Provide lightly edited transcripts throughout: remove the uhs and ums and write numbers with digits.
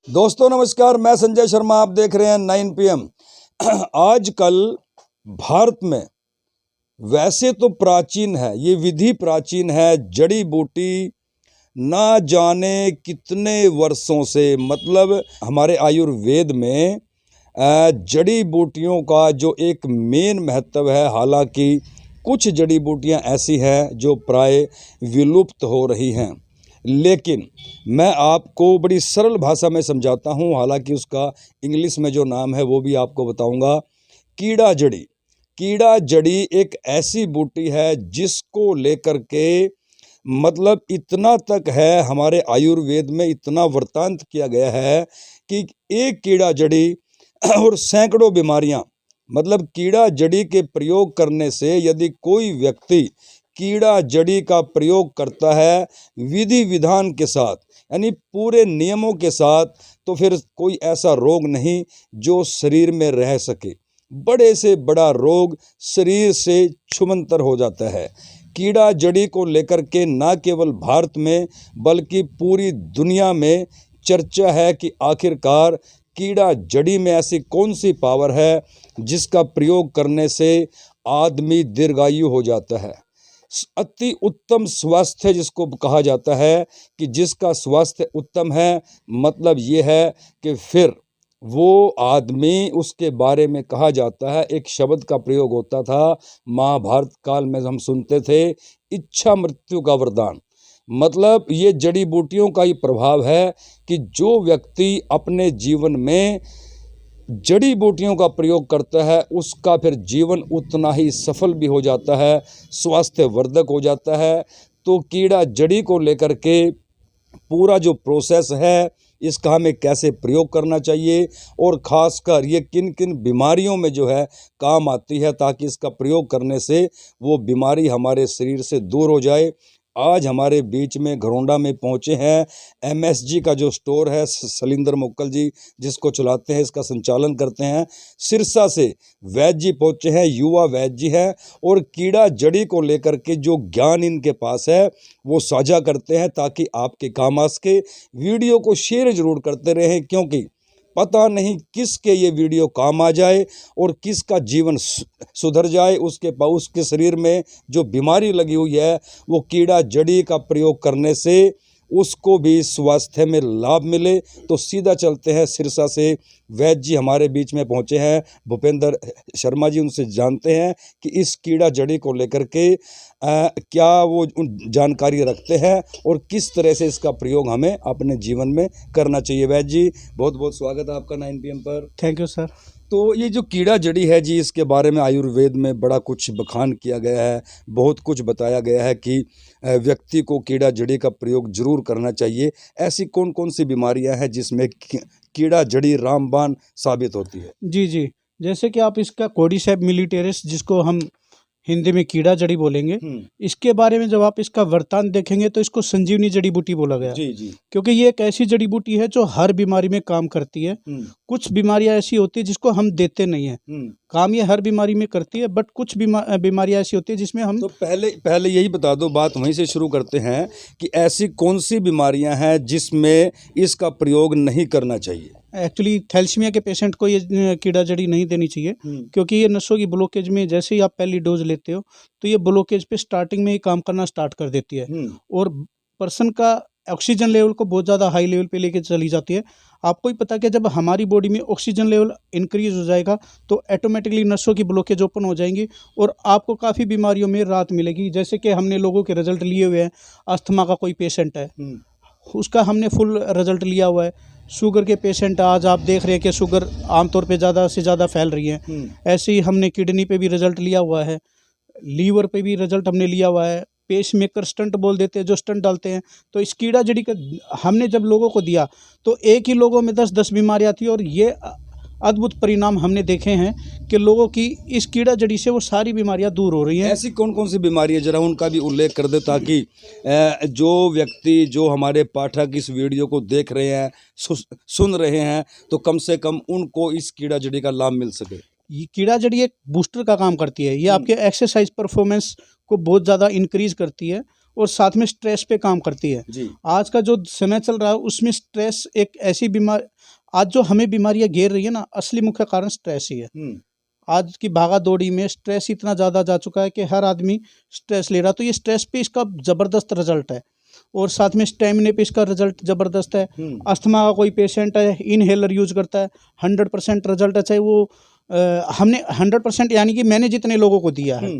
दोस्तों नमस्कार, मैं संजय शर्मा। आप देख रहे हैं 9 PM। आजकल भारत में वैसे तो प्राचीन है, ये विधि प्राचीन है, जड़ी बूटी ना जाने कितने वर्षों से, मतलब हमारे आयुर्वेद में जड़ी बूटियों का जो एक मेन महत्व है। हालांकि कुछ जड़ी बूटियां ऐसी हैं जो प्राय विलुप्त हो रही हैं, लेकिन मैं आपको बड़ी सरल भाषा में समझाता हूँ। हालांकि उसका इंग्लिश में जो नाम है वो भी आपको बताऊँगा। कीड़ा जड़ी। कीड़ा जड़ी एक ऐसी बूटी है जिसको लेकर के मतलब इतना तक है, हमारे आयुर्वेद में इतना वृत्तांत किया गया है कि एक कीड़ा जड़ी और सैकड़ों बीमारियां, मतलब कीड़ा जड़ी के प्रयोग करने से यदि कोई व्यक्ति कीड़ा जड़ी का प्रयोग करता है विधि विधान के साथ, यानी पूरे नियमों के साथ, तो फिर कोई ऐसा रोग नहीं जो शरीर में रह सके। बड़े से बड़ा रोग शरीर से छूमंतर हो जाता है। कीड़ा जड़ी को लेकर के ना केवल भारत में बल्कि पूरी दुनिया में चर्चा है कि आखिरकार कीड़ा जड़ी में ऐसी कौन सी पावर है जिसका प्रयोग करने से आदमी दीर्घायु हो जाता है। अति उत्तम स्वास्थ्य जिसको कहा जाता है कि जिसका स्वास्थ्य उत्तम है, मतलब ये है कि फिर वो आदमी, उसके बारे में कहा जाता है, एक शब्द का प्रयोग होता था महाभारत काल में, हम सुनते थे, इच्छा मृत्यु का वरदान। मतलब ये जड़ी बूटियों का ही प्रभाव है कि जो व्यक्ति अपने जीवन में जड़ी बूटियों का प्रयोग करता है उसका फिर जीवन उतना ही सफल भी हो जाता है, स्वास्थ्यवर्धक हो जाता है। तो कीड़ा जड़ी को लेकर के पूरा जो प्रोसेस है, इसका हमें कैसे प्रयोग करना चाहिए और ख़ासकर ये किन किन बीमारियों में जो है काम आती है, ताकि इसका प्रयोग करने से वो बीमारी हमारे शरीर से दूर हो जाए। आज हमारे बीच में घरौंडा में पहुंचे हैं MSG का जो स्टोर है, सलिंदर मोक्कल जी जिसको चलाते हैं, इसका संचालन करते हैं। सिरसा से वैद्य जी पहुंचे हैं, युवा वैद्य जी हैं, और कीड़ा जड़ी को लेकर के जो ज्ञान इनके पास है वो साझा करते हैं ताकि आपके काम आ सके। वीडियो को शेयर जरूर करते रहें, क्योंकि पता नहीं किसके ये वीडियो काम आ जाए और किसका जीवन सुधर जाए। उसके शरीर में जो बीमारी लगी हुई है वो कीड़ा जड़ी का प्रयोग करने से उसको भी स्वास्थ्य में लाभ मिले। तो सीधा चलते हैं, सिरसा से वैद्य जी हमारे बीच में पहुंचे हैं, भूपेंद्र शर्मा जी, उनसे जानते हैं कि इस कीड़ा जड़ी को लेकर के क्या वो जानकारी रखते हैं और किस तरह से इसका प्रयोग हमें अपने जीवन में करना चाहिए। वैद्य जी, बहुत बहुत स्वागत है आपका 9 PM पर। Thank you sir. तो ये जो कीड़ा जड़ी है जी, इसके बारे में आयुर्वेद में बड़ा कुछ बखान किया गया है, बहुत कुछ बताया गया है कि व्यक्ति को कीड़ा जड़ी का प्रयोग जरूर करना चाहिए। ऐसी कौन कौन सी बीमारियां हैं जिसमें कीड़ा जड़ी रामबाण साबित होती है? जी, जैसे कि आप इसका कोर्डिसेप मिलिटेरिस, जिसको हम हिंदी में कीड़ा जड़ी बोलेंगे, इसके बारे में जब आप इसका वृत्तांत देखेंगे तो इसको संजीवनी जड़ी बूटी बोला गया। जी। क्योंकि ये एक ऐसी जड़ी बूटी है जो हर बीमारी में काम करती है। कुछ बीमारियां ऐसी होती है जिसको हम देते नहीं है, काम ये हर बीमारी में करती है, बट कुछ बीमारियां ऐसी होती है जिसमें हम तो पहले यही बता दो, बात वहीं से शुरू करते हैं कि ऐसी कौन सी बीमारियां हैं जिसमें इसका प्रयोग नहीं करना चाहिए। एक्चुअली थैलेसीमिया के पेशेंट को ये कीड़ा जड़ी नहीं देनी चाहिए, क्योंकि ये नसों की ब्लॉकेज में जैसे ही आप पहली डोज लेते हो तो ये ब्लॉकेज पे स्टार्टिंग में ही काम करना स्टार्ट कर देती है और पर्सन का ऑक्सीजन लेवल को बहुत ज़्यादा हाई लेवल पे लेके चली जाती है। आपको ही पता है कि जब हमारी बॉडी में ऑक्सीजन लेवल इंक्रीज हो जाएगा तो ऑटोमेटिकली नसों की ब्लॉकेज ओपन हो जाएंगी और आपको काफ़ी बीमारियों में राहत मिलेगी। जैसे कि हमने लोगों के रिजल्ट लिए हुए हैं, अस्थमा का कोई पेशेंट है उसका हमने फुल रिजल्ट लिया हुआ है। शुगर के पेशेंट, आज आप देख रहे हैं कि शुगर आमतौर पे ज़्यादा से ज़्यादा फैल रही है, ऐसे ही हमने किडनी पे भी रिजल्ट लिया हुआ है, लीवर पे भी रिजल्ट हमने लिया हुआ है। पेस मेकर स्टंट बोल देते हैं, जो स्टंट डालते हैं, तो इस कीड़ा जड़ी का हमने जब लोगों को दिया तो एक ही लोगों में 10-10 बीमारियाँ थी और ये अद्भुत परिणाम हमने देखे हैं कि लोगों की इस कीड़ा जड़ी से वो सारी बीमारियां दूर हो रही हैं। ऐसी कौन कौन सी बीमारी है, जरा उनका भी उल्लेख कर दे ताकि जो व्यक्ति, जो हमारे पाठक इस वीडियो को देख रहे हैं, सुन रहे हैं, तो कम से कम उनको इस कीड़ा जड़ी का लाभ मिल सके। ये कीड़ा जड़ी एक बूस्टर का काम करती है, ये आपके एक्सरसाइज परफॉर्मेंस को बहुत ज़्यादा इंक्रीज करती है और साथ में स्ट्रेस पे काम करती है। जी आज का जो समय चल रहा है उसमें स्ट्रेस एक ऐसी बीमार, आज जो हमें बीमारियां घेर रही है ना, असली मुख्य कारण स्ट्रेस ही है। आज की भागा दौड़ी में स्ट्रेस इतना ज़्यादा जा चुका है कि हर आदमी स्ट्रेस ले रहा, तो ये स्ट्रेस पे इसका ज़बरदस्त रिजल्ट है और साथ में स्टेमिने पे इसका रिजल्ट ज़बरदस्त है। अस्थमा का कोई पेशेंट है, इनहेलर यूज करता है, 100% रिजल्ट है। चाहे वो हमने 100% यानी कि मैंने जितने लोगों को दिया है,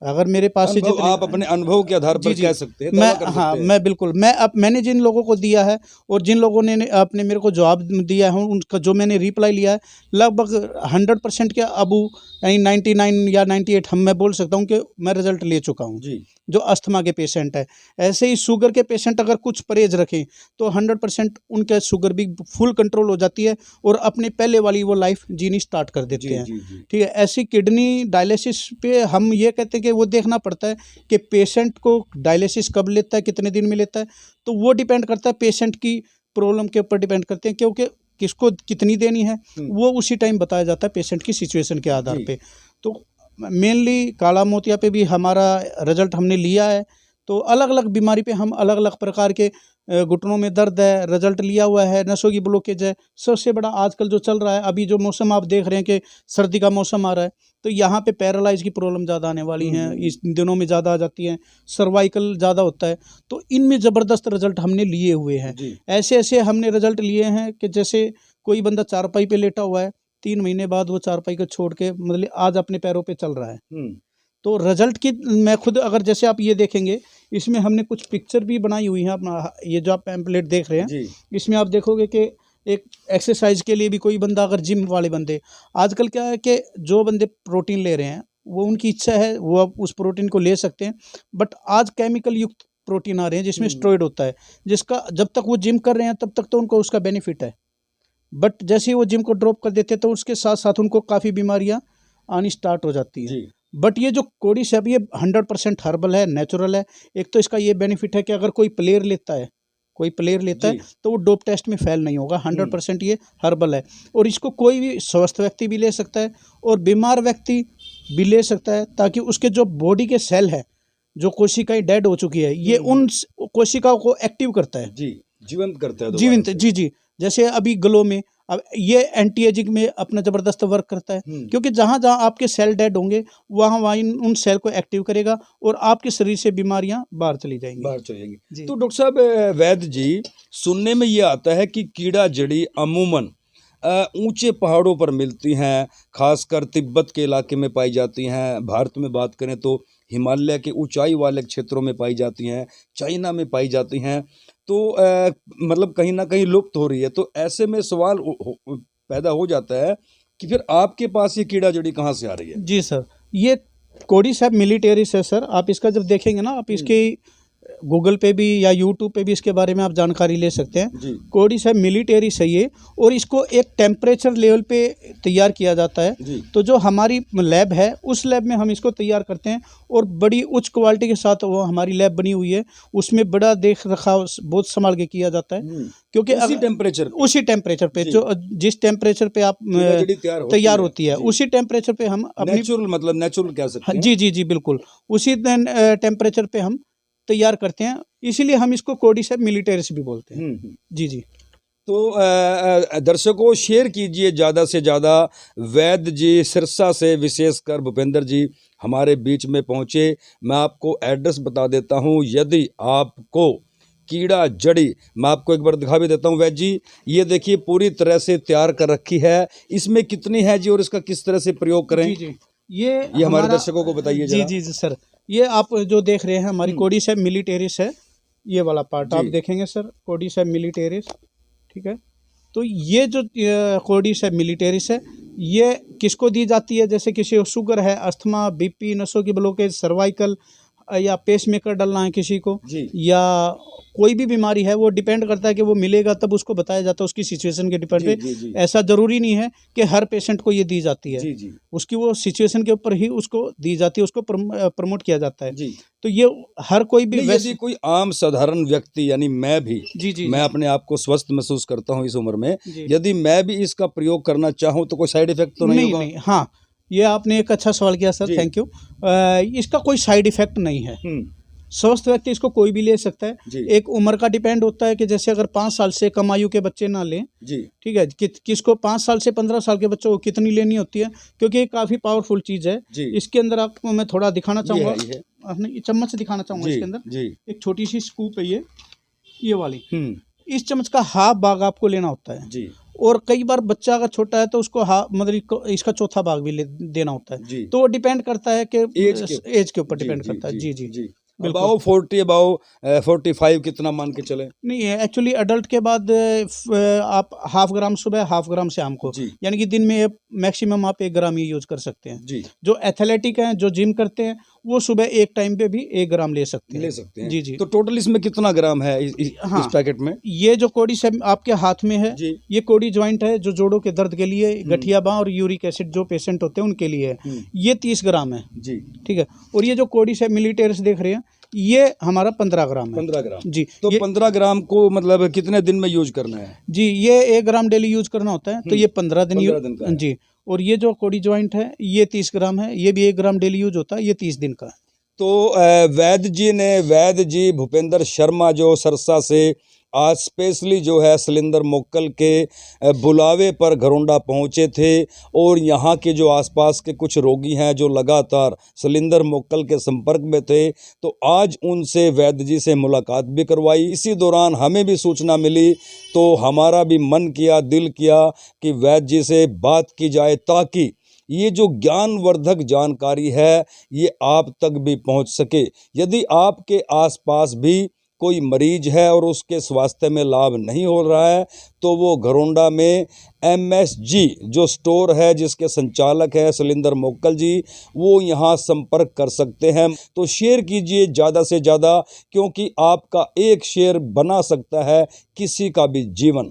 अगर मेरे पास से जितने, आप अपने अनुभव के आधार पर कह सकते हैं, दावा कर सकते हैं। मैं बिल्कुल, मैंने जिन लोगों को दिया है और जिन लोगों ने अपने मेरे को जवाब दिया है, उनका जो मैंने रिप्लाई लिया है, लगभग 100% के अबू यानी 99 या 98 मैं बोल सकता हूँ कि मैं रिजल्ट ले चुका हूँ जी जो अस्थमा के पेशेंट है। ऐसे ही शुगर के पेशेंट अगर कुछ परहेज रखें तो 100% उनके शुगर भी फुल कंट्रोल हो जाती है और अपने पहले वाली वो लाइफ जीनी स्टार्ट कर देते हैं। ठीक है, ऐसी किडनी डायलिसिस पे हम ये कहते हैं कि वो देखना पड़ता है कि पेशेंट को डायलिसिस कब लेता है, कितने दिन में लेता है, तो वो डिपेंड करता है पेशेंट की प्रॉब्लम के ऊपर डिपेंड करते हैं, क्योंकि किसको कितनी देनी है वो उसी टाइम बताया जाता है पेशेंट की सिचुएशन के आधार पे। तो मेनली काला मोतिया पे भी हमारा रिजल्ट हमने लिया है, तो अलग अलग बीमारी पे हम अलग अलग प्रकार के घुटनों में दर्द है रिजल्ट लिया हुआ है, नसों की ब्लॉकेज है। सबसे बड़ा आजकल जो चल रहा है, अभी जो मौसम आप देख रहे हैं कि सर्दी का मौसम आ रहा है, तो यहाँ पे पैरालाइज की प्रॉब्लम ज़्यादा आने वाली हैं, इस दिनों में ज़्यादा आ जाती हैं, सर्वाइकल ज़्यादा होता है, तो इनमें ज़बरदस्त रिजल्ट हमने लिए हुए हैं। ऐसे ऐसे हमने रिजल्ट लिए हैं कि जैसे कोई बंदा चारपाई पे लेटा हुआ है, 3 महीने बाद वो चारपाई को छोड़ के मतलब आज अपने पैरों पे चल रहा है। तो रिजल्ट की मैं खुद, अगर जैसे आप ये देखेंगे, इसमें हमने कुछ पिक्चर भी बनाई हुई हैं। अपना ये जो आप पैम्पलेट देख रहे हैं, इसमें आप देखोगे कि एक एक्सरसाइज के लिए भी कोई बंदा, अगर जिम वाले बंदे, आजकल क्या है कि जो बंदे प्रोटीन ले रहे हैं वो उनकी इच्छा है, वो आप उस प्रोटीन को ले सकते हैं, बट आज केमिकल युक्त प्रोटीन आ रहे हैं जिसमें स्टेरॉइड होता है, जिसका जब तक वो जिम कर रहे हैं तब तक तो उनको उसका बेनिफिट है, बट जैसे ही वो जिम को ड्रॉप कर देते हैं तो उसके साथ साथ उनको काफ़ी बीमारियां आनी स्टार्ट हो जाती है। बट ये जो कोडिसेप ये 100% हर्बल है, नेचुरल है। एक तो इसका ये बेनिफिट है कि अगर कोई प्लेयर लेता है तो वो डोप टेस्ट में फेल नहीं होगा। 100% ये हर्बल है और इसको कोई भी स्वस्थ व्यक्ति भी ले सकता है और बीमार व्यक्ति भी ले सकता है, ताकि उसके जो बॉडी के सेल है, जो कोशिकाएं डेड हो चुकी है, ये उन कोशिकाओं को एक्टिव करता है, जीवंत करता है, जीवंत। जी जैसे अभी ग्लो में, अब ये एंटी एजिंग में अपना ज़बरदस्त वर्क करता है, क्योंकि जहाँ जहाँ आपके सेल डेड होंगे वहाँ उन सेल को एक्टिव करेगा और आपके शरीर से बीमारियाँ बाहर चली जाएंगी। तो डॉक्टर साहब, वैद्य जी, सुनने में ये आता है कि कीड़ा जड़ी अमूमन ऊंचे पहाड़ों पर मिलती हैं, खासकर तिब्बत के इलाके में पाई जाती हैं। भारत में बात करें तो हिमालय के ऊंचाई वाले क्षेत्रों में पाई जाती हैं, चाइना में पाई जाती हैं, तो मतलब कहीं ना कहीं लुप्त हो रही है। तो ऐसे में सवाल पैदा हो जाता है कि फिर आपके पास ये कीड़ा जड़ी कहाँ से आ रही है? जी सर, ये कोडिसेप मिलिटेरिस है सर। आप इसका जब देखेंगे ना, आप इसके गूगल पे भी या यूट्यूब पे भी इसके बारे में आप जानकारी ले सकते हैं। कोडिसेप मिलिटेरिस है ये, और इसको एक टेम्परेचर लेवल पे तैयार किया जाता है। तो जो हमारी लैब है उस लैब में हम इसको तैयार करते हैं और बड़ी उच्च क्वालिटी के साथ वो हमारी लैब बनी हुई है, उसमें बड़ा देख रखाव बहुत संभाल के किया जाता है, क्योंकि उसी टेम्परेचर पे जो जिस टेम्परेचर पे आप तैयार होती है उसी टेम्परेचर पे हम नेचुरल कह सकते हैं। जी बिल्कुल, उसी टेम्परेचर पे हम तैयार करते हैं, इसीलिए हम इसको कोडिसेप मिलिटेरिस भी बोलते हैं। जी तो दर्शकों, शेयर कीजिए ज़्यादा से ज़्यादा। वैद्य जी सिरसा से, विशेषकर भूपेंद्र जी हमारे बीच में पहुँचे। मैं आपको एड्रेस बता देता हूँ। यदि आपको कीड़ा जड़ी, मैं आपको एक बार दिखा भी देता हूँ वैद्य जी, ये देखिए पूरी तरह से तैयार कर रखी है। इसमें कितनी है जी और इसका किस तरह से प्रयोग करें? जी ये हमारे दर्शकों को बताइए। जी सर, ये आप जो देख रहे हैं हमारी कोडिसेप मिलिटेरिस है, ये वाला पार्ट आप देखेंगे सर, कोडिसेप मिलिटेरिस। ठीक है, तो ये जो कोडिसेप मिलिटेरिस है ये किसको दी जाती है? जैसे किसी को शुगर है, अस्थमा, बीपी, नसों की ब्लॉकेज, सर्वाइकल या पेसमेकर डालना है किसी को, या कोई भी बीमारी है, वो डिपेंड करता है कि वो मिलेगा तब उसको बताया जाता है उसकी सिचुएशन के डिपेंड पे। ऐसा ज़रूरी नहीं है कि हर पेशेंट को ये दी जाती है। उसकी वो सिचुएशन के ऊपर ही उसको दी जाती है, उसको प्रमोट किया जाता है। तो ये हर कोई भी, वैसे कोई आम साधारण व्यक्ति, यानी मैं भी, मैं अपने आप को स्वस्थ महसूस करता हूँ इस उम्र में, यदि मैं भी इसका प्रयोग करना चाहूँ तो कोई साइड इफेक्ट तो नहीं होगा? हाँ, ये आपने एक अच्छा सवाल किया सर, थैंक यू। इसका कोई साइड इफेक्ट नहीं है। स्वस्थ व्यक्ति इसको कोई भी ले सकता है। जी। एक उम्र का डिपेंड होता है कि जैसे अगर 5 साल से कम आयु के बच्चे ना लें, जी ठीक है, किसको 5 साल से 15 साल के बच्चों को कितनी लेनी होती है, क्योंकि ये काफ़ी पावरफुल चीज़ है। जी। इसके अंदर आपको मैं थोड़ा दिखाना चाहूँगा, ये है। नहीं, चम्मच से दिखाना चाहूँगा। जी इसके अंदर जी। एक छोटी सी स्कूप है, ये वाली। हम्म। इस चम्मच का हाफ भाग आपको लेना होता है। जी और कई बार बच्चा अगर छोटा है तो उसको मतलब इसका चौथा भाग भी देना होता है। जी। तो वो डिपेंड करता है कि एज के ऊपर डिपेंड करता है। जी जी जी। बिल्कुल। अबाउ 40 अबाउ 45 कितना मान के चले? नहीं है एक्चुअली, अडल्ट के बाद आप हाफ ग्राम सुबह, हाफ ग्राम शाम को, जी यानी कि दिन में मैक्सिमम आप 1 ग्राम ही यूज कर सकते हैं। जी। जो एथलेटिक हैं, जो जिम करते हैं, वो सुबह एक टाइम पे भी 1 ग्राम ले सकते हैं। जी जी। तो टोटल इसमें कितना ग्राम है हाँ, इस पैकेट में? ये जो कोडिसेप आपके हाथ में है, जी। ये कोडी ज्वाइंट है, जो जोड़ों के दर्द के लिए, गठिया बांह और यूरिक एसिड जो पेशेंट होते हैं उनके लिए है। ये 30 ग्राम है। जी ठीक है। और ये जो कोडिसेप मिलिटेरिस देख रहे हैं, ये हमारा 15 ग्राम है। 15 ग्राम। जी। तो 15 ग्राम को मतलब कितने दिन में यूज करना है? जी, ये 1 ग्राम डेली यूज करना होता है, तो ये 15 दिन 15 दिन का है। जी। और ये जो कोडी ज्वाइंट है, ये 30 ग्राम है, ये भी 1 ग्राम डेली यूज होता है, ये 30 दिन का है। तो वैद्य जी भूपेंद्र शर्मा जो सरसा से आज स्पेशली जो है शैलेंद्र मोक्कल के बुलावे पर घरोंडा पहुंचे थे, और यहाँ के जो आसपास के कुछ रोगी हैं जो लगातार शैलेंद्र मोक्कल के संपर्क में थे, तो आज उनसे वैद्य जी से मुलाकात भी करवाई। इसी दौरान हमें भी सूचना मिली, तो हमारा भी मन किया, दिल किया कि वैद्य जी से बात की जाए, ताकि ये जो ज्ञानवर्धक जानकारी है ये आप तक भी पहुंच सके। यदि आपके आसपास भी कोई मरीज है और उसके स्वास्थ्य में लाभ नहीं हो रहा है, तो वो घरोंडा में MSG जो स्टोर है, जिसके संचालक है शैलेंद्र मोक्कल जी, वो यहाँ संपर्क कर सकते हैं। तो शेयर कीजिए ज़्यादा से ज़्यादा, क्योंकि आपका एक शेयर बना सकता है किसी का भी जीवन।